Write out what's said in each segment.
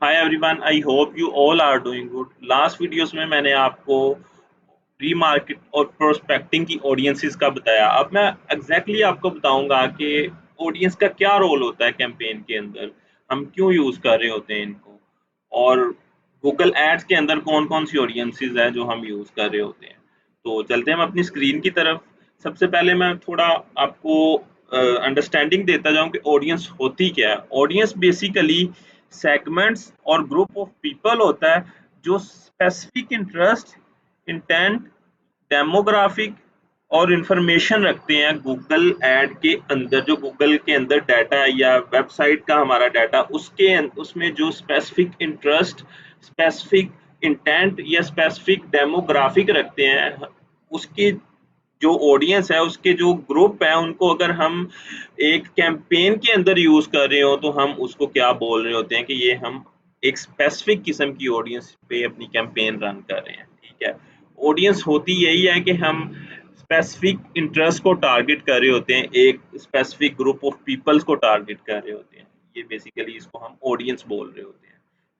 Hi everyone, I hope you all are doing good. Last videos में मैंने आपको remarket और प्रोस्पेक्टिंग की ऑडियंसेस का बताया। अब मैं एग्जैक्टली आपको बताऊंगा कि ऑडियंस का क्या रोल होता है कैंपेन के अंदर, हम क्यों यूज़ कर रहे होते हैं इनको, और गूगल एड्स के अंदर कौन कौन सी ऑडियंसेस है जो हम यूज़ कर रहे होते हैं। तो चलते हैं हम अपनी स्क्रीन की तरफ। सबसे पहले मैं थोड़ा आपको अंडरस्टैंडिंग देता जाऊं कि ऑडियंस होती क्या है। ऑडियंस बेसिकली सेगमेंट्स और ग्रुप ऑफ पीपल होता है जो स्पेसिफिक इंटरेस्ट, इंटेंट, डेमोग्राफिक और इंफॉर्मेशन रखते हैं गूगल ऐड के अंदर। जो गूगल के अंदर डाटा या वेबसाइट का हमारा डाटा, उसमें जो स्पेसिफिक इंटरेस्ट, स्पेसिफिक इंटेंट या स्पेसिफिक डेमोग्राफिक रखते हैं, उसके जो ऑडियंस है, उसके जो ग्रुप है, उनको अगर हम एक कैंपेन के अंदर यूज कर रहे हो तो हम उसको क्या बोल रहे होते हैं कि ये हम एक स्पेसिफिक किस्म की ऑडियंस पे अपनी कैंपेन रन कर रहे हैं। ठीक है, ऑडियंस होती यही है कि हम स्पेसिफिक इंटरेस्ट को टारगेट कर रहे होते हैं, एक स्पेसिफिक ग्रुप ऑफ पीपल्स को टारगेट कर रहे होते हैं। ये बेसिकली इसको हम ऑडियंस बोल रहे होते हैं।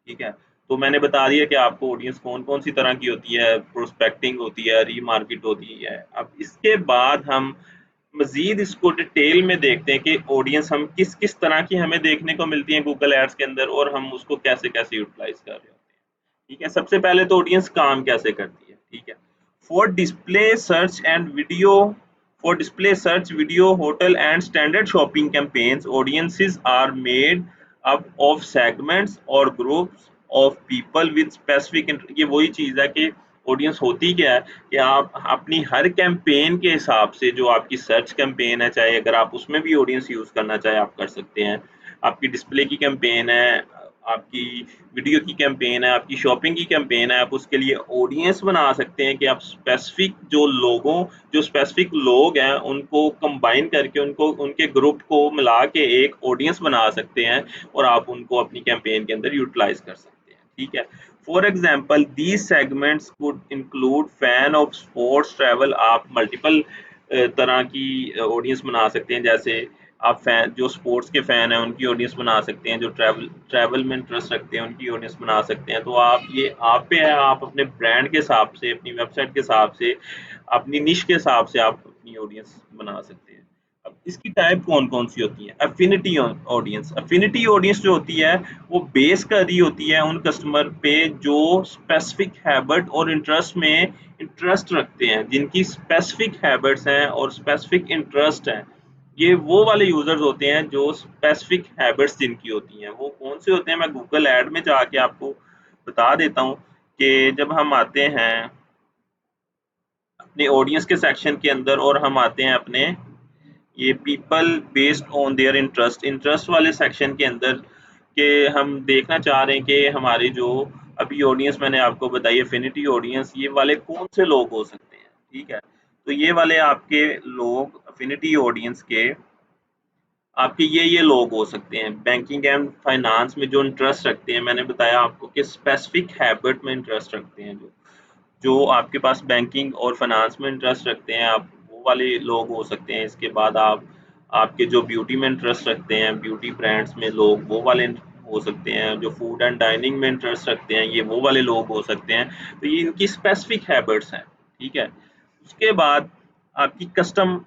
ठीक है, तो मैंने बता दिया कि आपको ऑडियंस कौन कौन सी तरह की होती है, प्रोस्पेक्टिंग होती है, रीमार्केट होती है। अब इसके बाद हम मजीद इसको डिटेल में देखते हैं कि ऑडियंस हम किस किस तरह की हमें देखने को मिलती है गूगल एड्स के अंदर, और हम उसको कैसे कैसे यूटिलाइज कर रहे होते हैं। ठीक है, सबसे पहले तो ऑडियंस काम कैसे करती है। ठीक है, for display search and video for display search video hotel and standard shopping campaigns, audiences are made up of segments और groups of people with specific. ये वही चीज़ है कि ऑडियंस होती क्या है कि आप अपनी हर कैंपेन के हिसाब से, जो आपकी सर्च कैंपेन है, चाहे अगर आप उसमें भी ऑडियंस यूज़ करना चाहे आप कर सकते हैं। आपकी डिस्प्ले की कैंपेन है, आपकी वीडियो की कैंपेन है, आपकी शॉपिंग की कैंपेन है, आप उसके लिए ऑडियंस बना सकते हैं कि आप स्पेसिफिक जो स्पेसिफिक लोग हैं उनको कंबाइन करके, उनको उनके ग्रुप को मिला के एक ऑडियंस बना सकते हैं, और आप उनको अपनी कैंपेन के अंदर यूटिलाइज कर सकते हैं। ठीक है, for example these segments could include fan of sports travel. आप मल्टीपल तरह की ऑडियंस बना सकते हैं। जैसे आप फैन, जो स्पोर्ट्स के फैन हैं उनकी ऑडियंस बना सकते हैं, जो ट्रैवल में इंटरेस्ट रखते हैं उनकी ऑडियंस बना सकते हैं। तो आप पे है, आप अपने ब्रांड के हिसाब से, अपनी वेबसाइट के हिसाब से, अपनी निश के हिसाब से आप अपनी ऑडियंस बना सकते हैं। अब इसकी टाइप कौन कौन सी होती है। Affinity audience. एफिनिटी ऑडियंस जो होती है वो बेस कर रही होती है उन कस्टमर पे जो स्पेसिफिक हैबिट और इंटरेस्ट में इंटरेस्ट रखते हैं, जिनकी स्पेसिफिक हैबिट्स हैं और स्पेसिफिक इंटरेस्ट हैं। ये वो वाले यूजर्स होते हैं जो स्पेसिफिक हैबिट्स जिनकी होती हैं। वो कौन से होते हैं, मैं गूगल ऐड में जाके आपको बता देता हूँ कि जब हम आते हैं अपने ऑडियंस के सेक्शन के अंदर और हम आते हैं अपने ये people based on their interest interest वाले सेक्शन के अंदर, के हम देखना चाह रहे हैं कि हमारे जो अभी ऑडियंस मैंने आपको बताई एफिनिटी ऑडियंस, ये वाले कौन से लोग हो सकते हैं। ठीक है, तो ये वाले आपके लोग एफिनिटी ऑडियंस के आपके ये लोग हो सकते हैं बैंकिंग एंड फाइनेंस में जो इंटरेस्ट रखते हैं। मैंने बताया आपको कि स्पेसिफिक हैबिट में इंटरेस्ट रखते हैं, जो जो आपके पास बैंकिंग और फाइनेंस में इंटरेस्ट रखते हैं, आप वो वाले लोग हो सकते हैं। इसके बाद आप आपके जो ब्यूटी में इंटरेस्ट रखते हैं, ब्यूटी ब्रांड्स में लोग, वो वाले हो सकते हैं। जो फूड एंड डाइनिंग में इंटरेस्ट रखते हैं, ये वो वाले लोग हो सकते हैं। तो ये इनकी स्पेसिफिक हैबिट्स हैं। ठीक है, उसके बाद आपकी कस्टम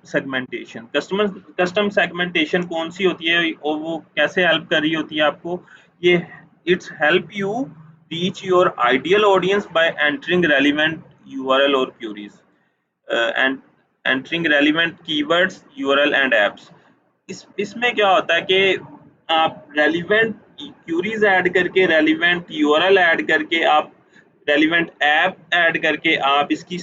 सेगमेंटेशन कौन सी होती है और वो कैसे हेल्प कर रही होती है आपको। ये it's help you reach your ideal audience by entering relevant URL और queries and entering relevant keywords, URL and apps. इसमें क्या होता है कि आप रेलिवेंट क्यूरीज ऐड करके, रेलिवेंट यूआरएल ऐड करके, आप रेलिवेंट ऐप ऐड करके आप इसकी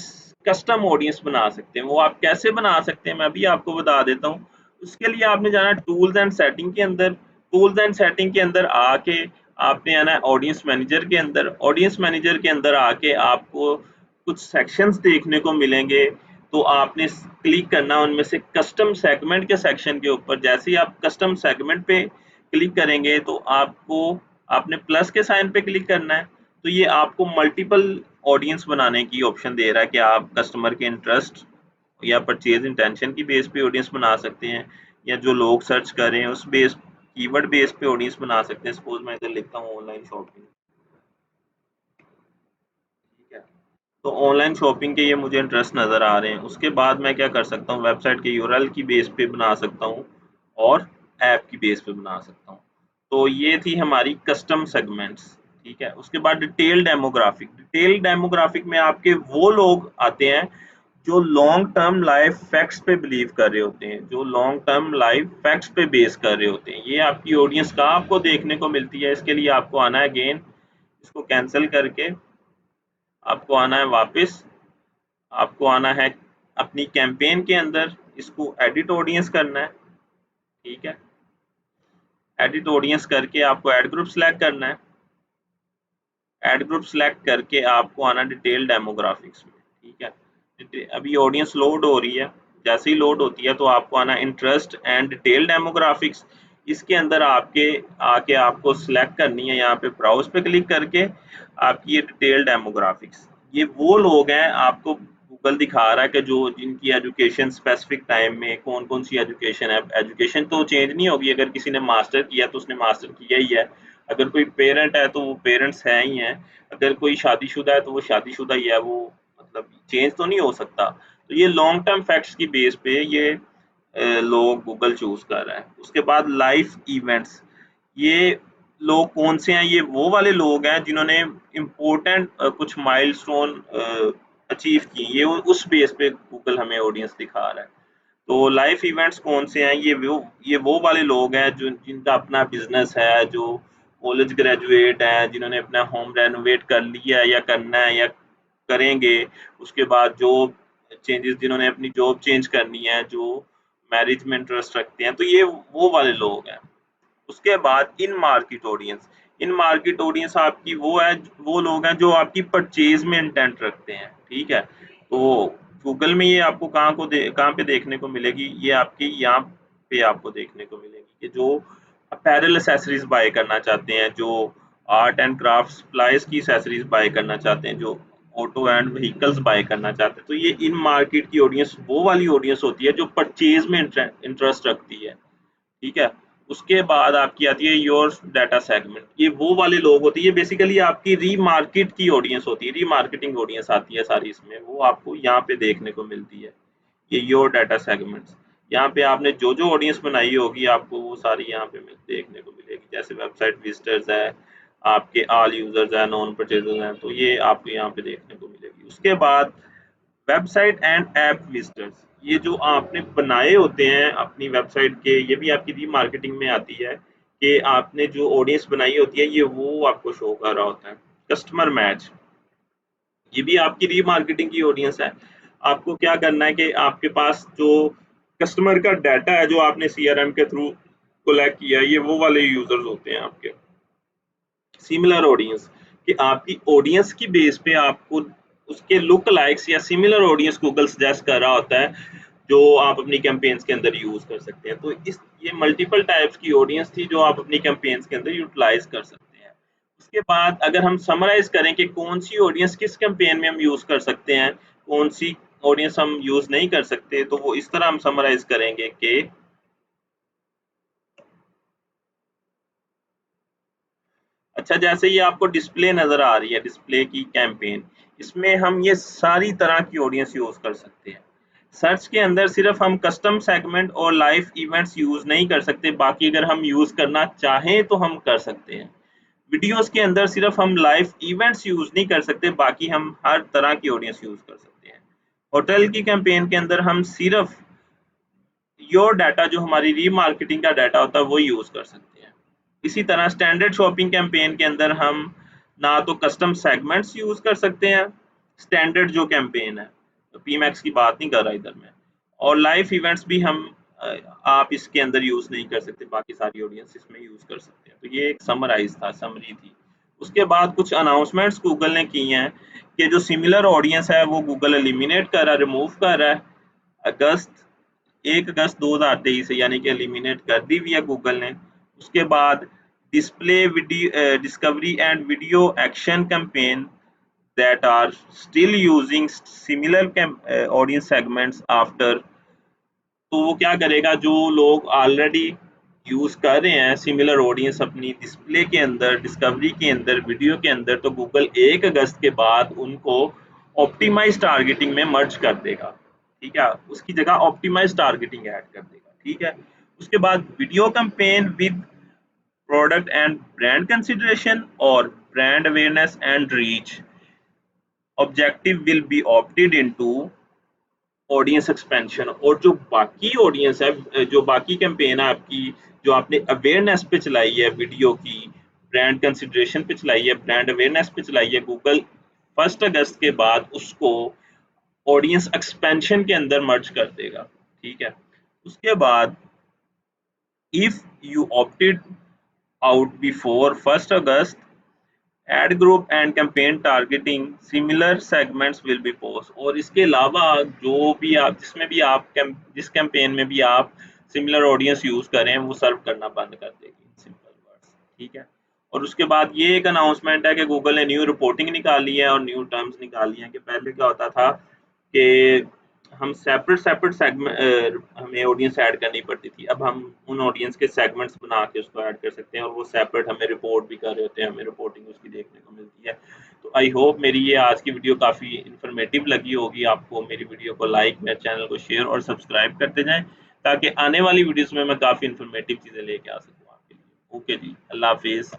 कस्टम ऑडियंस बना सकते हैं। वो आप कैसे बना सकते हैं मैं अभी आपको बता देता हूँ। उसके लिए आपने जाना टूल्स एंड सेटिंग के अंदर। टूल्स एंड सेटिंग के अंदर आके आपने आना है ऑडियंस मैनेजर के अंदर। ऑडियंस मैनेजर के अंदर आके आपको कुछ सेक्शंस देखने को मिलेंगे। तो आपने क्लिक करना उनमें से कस्टम सेगमेंट के सेक्शन के ऊपर। जैसे ही आप कस्टम सेगमेंट पे क्लिक करेंगे तो आपको आपने प्लस के साइन पे क्लिक करना है। तो ये आपको मल्टीपल ऑडियंस बनाने की ऑप्शन दे रहा है कि आप कस्टमर के इंटरेस्ट या परचेज इंटेंशन की बेस पे ऑडियंस बना सकते हैं, या जो लोग सर्च कर रहे हैं उस बेस कीवर्ड बेस पे ऑडियंस बना सकते हैं। सपोज मैं इधर लिखता हूँ ऑनलाइन शॉपिंग, ठीक है, तो ऑनलाइन शॉपिंग के ये मुझे इंटरेस्ट नज़र आ रहे हैं। उसके बाद मैं क्या कर सकता हूँ, वेबसाइट के यूआरएल की बेस पे बना सकता हूँ और ऐप की बेस पे बना सकता हूँ। तो ये थी हमारी कस्टम सेगमेंट्स, ठीक है। उसके बाद डिटेल डेमोग्राफिक, डिटेल डेमोग्राफिक में आपके वो लोग आते हैं जो लॉन्ग टर्म लाइफ फैक्ट्स पे बिलीव कर रहे होते हैं, जो लॉन्ग टर्म लाइफ फैक्ट्स पे बेस कर रहे होते हैं। ये आपकी ऑडियंस कहाँ आपको देखने को मिलती है, इसके लिए आपको आना है अगेन, इसको कैंसिल करके आपको आना है वापस, आपको आना है अपनी कैंपेन के अंदर, इसको एडिट ऑडियंस करना है, ठीक है। एडिट ऑडियंस करके आपको ऐड ग्रुप सेलेक्ट करना है, ऐड ग्रुप सेलेक्ट करके आपको आना डिटेल डेमोग्राफिक्स में, ठीक है। अभी ऑडियंस लोड हो रही है, जैसे ही लोड होती है तो आपको आना इंटरेस्ट एंड डिटेल डेमोग्राफिक्स। इसके अंदर आपके आके आपको सिलेक्ट करनी है, यहाँ पे ब्राउज पे क्लिक करके आपकी ये डिटेल डेमोग्राफिक्स, ये वो लोग हैं आपको गूगल दिखा रहा है कि जो जिनकी एजुकेशन स्पेसिफिक टाइम में कौन कौन सी एजुकेशन है। एजुकेशन तो चेंज नहीं होगी, अगर किसी ने मास्टर किया तो उसने मास्टर किया ही है, अगर कोई पेरेंट है तो वो पेरेंट्स हैं ही हैं, अगर कोई शादीशुदा है तो वो शादीशुदा ही है, वो मतलब चेंज तो नहीं हो सकता। तो ये लॉन्ग टर्म फैक्ट्स की बेस पे ये लोग गूगल चूज कर रहा है। उसके बाद लाइफ इवेंट्स, ये लोग कौन से हैं, ये वो वाले लोग हैं जिन्होंने इम्पोर्टेंट कुछ माइलस्टोन अचीव किए, ये उस बेस पे गूगल हमें ऑडियंस दिखा रहा है। तो लाइफ इवेंट्स कौन से हैं, ये वो वाले लोग हैं जो जिनका अपना बिजनेस है, जो कॉलेज ग्रेजुएट हैं, जिन्होंने अपना होम रेनोवेट कर लिया है या करना है या करेंगे। उसके बाद जॉब चेंजेस, जिन्होंने अपनी जॉब चेंज करनी है, जो मैरिज में इंटरेस्ट रखते हैं, तो ये वो वाले लोग हैं। उसके बाद इन मार्केट ऑडियंस, इन मार्केट ऑडियंस आपकी वो है, वो लोग हैं जो आपकी परचेज में इंटेंट रखते हैं, ठीक है। तो गूगल में ये आपको कहाँ पे देखने को मिलेगी, ये आपकी यहाँ पे आपको देखने को मिलेगी कि जो अपैरल एसेसरीज बाय करना चाहते हैं, जो आर्ट एंड क्राफ्ट सप्लाईज की एसेसरीज बाय करना चाहते हैं, जो ऑटो एंड व्हीकल्स बाय करना चाहते हैं, तो ये इन मार्केट की ऑडियंस वो वाली ऑडियंस होती है जो परचेज में इंटरेस्ट रखती है, ठीक है। उसके बाद आपकी आती है योर डाटा सेगमेंट, ये वो वाले लोग होते हैं, ये बेसिकली आपकी रीमार्केट की ऑडियंस होती है, रीमार्केटिंग ऑडियंस आती है सारी इसमें, वो आपको यहाँ पे देखने को मिलती है। ये योर डाटा सेगमेंट्स, यहाँ पे आपने जो जो ऑडियंस बनाई होगी आपको वो सारी यहाँ पे देखने को मिलेगी, जैसे वेबसाइट विजिटर्स है, आपके ऑल यूजर्स है, नॉन परचेजर्स हैं, तो ये आपको यहाँ पे देखने को मिलेगी। उसके बाद वेबसाइट एंड ऐप विजिटर्स, ये जो आपने बनाए होते हैं अपनी वेबसाइट के, ये भी आपकी रीमार्केटिंग में आती है कि आपने जो ऑडियंस बनाई होती है ये वो आपको शो कर रहा होता है। कस्टमर मैच, ये भी आपकी रीमार्केटिंग की ऑडियंस है। आपको क्या करना है कि आपके पास जो कस्टमर का डाटा है जो आपने सीआरएम के थ्रू कलेक्ट किया है, ये वो वाले यूजर्स होते हैं आपके सिमिलर ऑडियंस, कि आपकी ऑडियंस की बेस पे आपको उसके लुक लाइक्स या सिमिलर ऑडियंस गूगल सजेस्ट कर रहा होता है, जो आप अपनी कैंपेन्स के अंदर यूज कर सकते हैं। तो इस ये मल्टीपल टाइप्स की ऑडियंस थी जो आप अपनी कैंपेन्स के अंदर यूटिलाइज कर सकते हैं। उसके बाद अगर हम समराइज करें कि कौन सी ऑडियंस किस कैंपेन में हम यूज कर सकते हैं, कौन सी ऑडियंस हम यूज नहीं कर सकते, तो वो इस तरह हम समराइज करेंगे कि अच्छा, जैसे ये आपको डिस्प्ले नज़र आ रही है, डिस्प्ले की कैंपेन, इसमें हम ये सारी तरह की ऑडियंस यूज़ कर सकते हैं। सर्च के अंदर सिर्फ हम कस्टम सेगमेंट और लाइव इवेंट्स यूज़ नहीं कर सकते, बाकी अगर हम यूज़ करना चाहें तो हम कर सकते हैं। वीडियोज़ के अंदर सिर्फ हम लाइव इवेंट्स यूज़ नहीं कर सकते, बाकी हम हर तरह की ऑडियंस यूज़ कर सकते हैं। होटल की कैंपेन के अंदर हम सिर्फ योर डाटा, जो हमारी रीमार्केटिंग का डाटा होता है, वो यूज़ कर सकते हैं। इसी तरह स्टैंडर्ड शॉपिंग कैंपेन के अंदर हम ना तो कस्टम सेगमेंट्स यूज़ कर सकते हैं, स्टैंडर्ड जो कैंपेन है, तो पीमैक्स की बात नहीं कर रहा इधर मैं, और लाइव इवेंट्स भी हम आप इसके अंदर यूज़ नहीं कर सकते, बाकी सारी ऑडियंस इसमें यूज़ कर सकते हैं। तो ये एक समराइज़ था, समरी थी। उसके बाद कुछ अनाउंसमेंट्स गूगल ने की हैं कि जो सिमिलर ऑडियंस है वो गूगल एलिमिनेट कर रहा है, रिमूव कर रहा है। अगस्त 1 अगस्त 2023 से, यानी कि एलिमिनेट कर दी हुई है गूगल ने। उसके बाद display video discovery and video action campaign that are still using similar audience segments after, तो वो क्या करेगा, जो लोग ऑलरेडी यूज़ कर रहे हैं सिमिलर ऑडियंस अपनी डिस्प्ले के अंदर, डिस्कवरी के अंदर, वीडियो के अंदर, तो गूगल 1 अगस्त के बाद उनको ऑप्टिमाइज़ टारगेटिंग में मर्ज कर देगा, ठीक है? उसकी जगह ऑप्टिमाइज़ टारगेटिंग ऐड कर देगा, ठीक है? उसके बाद video campaign with product and brand consideration और brand awareness and reach objective will be opted into audience expansion. और जो बाकी ऑडियंस है, जो बाकी कैंपेन है आपकी, जो आपने अवेयरनेस पे चलाई है वीडियो की, ब्रांड कंसिडरेशन पे चलाई है, ब्रांड अवेयरनेस पे चलाई है, गूगल 1 अगस्त के बाद उसको ऑडियंस एक्सपेंशन के अंदर मर्ज कर देगा, ठीक है? उसके बाद if you opted out before 1 August, ad group and campaign targeting similar segments will be post. और इसके अलावा जो भी आप जिसमें भी आप जिस कैंपेन में भी आप सिमिलर ऑडियंस यूज करें वो सर्व करना बंद कर देगी, सिंपल वर्ड्स, ठीक है? और उसके बाद ये एक अनाउंसमेंट है कि गूगल ने न्यू रिपोर्टिंग निकाली है और न्यू टर्म्स निकाली हैं कि पहले क्या होता था कि हम सेपरेट सेगमेंट हमें ऑडियंस ऐड करनी पड़ती थी। अब हम उन ऑडियंस के सेगमेंट्स बना के उसको ऐड कर सकते हैं और वो सेपरेट हमें रिपोर्ट भी कर रहे होते हैं, हमें रिपोर्टिंग उसकी देखने को मिलती है। तो आई होप मेरी ये आज की वीडियो काफ़ी इन्फॉर्मेटिव लगी होगी आपको। मेरी वीडियो को लाइक, मेरे चैनल को शेयर और सब्सक्राइब करते जाएँ ताकि आने वाली वीडियोज़ में मैं काफ़ी इन्फॉर्मेटिव चीज़ें लेके आ सकूँ आपके लिए। ओके जी, अल्लाह हाफ़िज़।